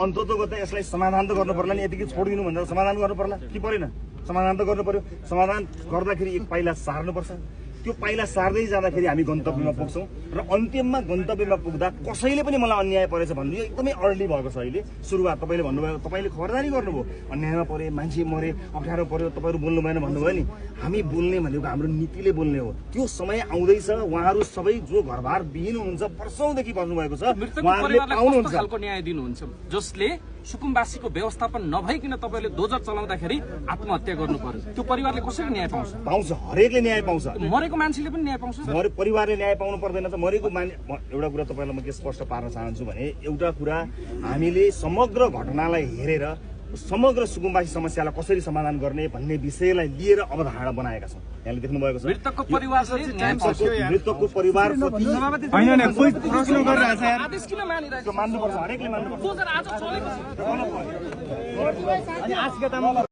अन्ततोगत यसलाई समाधान त गर्नु पर्ला नि, यतिकै छोडिदिनु भनेर समाधान गर्नु पर्ला कि परेन? समाधान त गर्नु पर्यो। समाधान गर्दाखेरि एक पाइला सार्नुपर्छ। त्यो पाइला सार्दै जाँदाखेरि हामी गन्तव्यमा पुग्छौँ र अन्तिममा गन्तव्यमा पुग्दा कसैले पनि मलाई अन्याय परेछ भन्नु यो एकदमै अर्ली भएको छ। अहिले सुरुवात तपाईँले भन्नुभयो, तपाईँले खबरदारी गर्नुभयो, अन्यायमा परे, मान्छे मरे, अप्ठ्यारो पर्यो, तपाईँहरू बोल्नु भएन भन्नुभयो नि। हामी बोल्ने भनेको हाम्रो नीतिले बोल्ने हो। त्यो समय आउँदैछ। उहाँहरू सबै जो घरबार विहीन हुनुहुन्छ, वर्षौंदेखि बस्नुभएको छ, उहाँहरूले पाउनुहुन्छ खालको न्याय दिनुहुन्छ जसले सुकुम्बासीको व्यवस्थापन नभइकन तपाईँले डोजर चलाउँदाखेरि आत्महत्या गर्नु पर्यो। त्यो परिवारले कसरी न्याय पाउँछ? पाउँछ, हरेकले न्याय पाउँछ। मरेको मान्छेले पनि न्याय पाउँछ। परिवारले न्याय पाउनु पर्दैन त? मरेको एउटा कुरा तपाईँलाई म के स्पष्ट पार्न चाहन्छु भने, एउटा कुरा हामीले समग्र घटनालाई हेरेर समग्र सुकुम्बासी समस्यालाई कसरी समाधान गर्ने भन्ने विषयलाई लिएर अवधारणा बनाएका छौँ। यहाँले देख्नु भएको छ मृतकको परिवारले मृतकको परिवार आदेश किन मानिरहेको छ? मान्नुपर्छ, हरेकले मान्नुपर्छ। आज चलेको छ।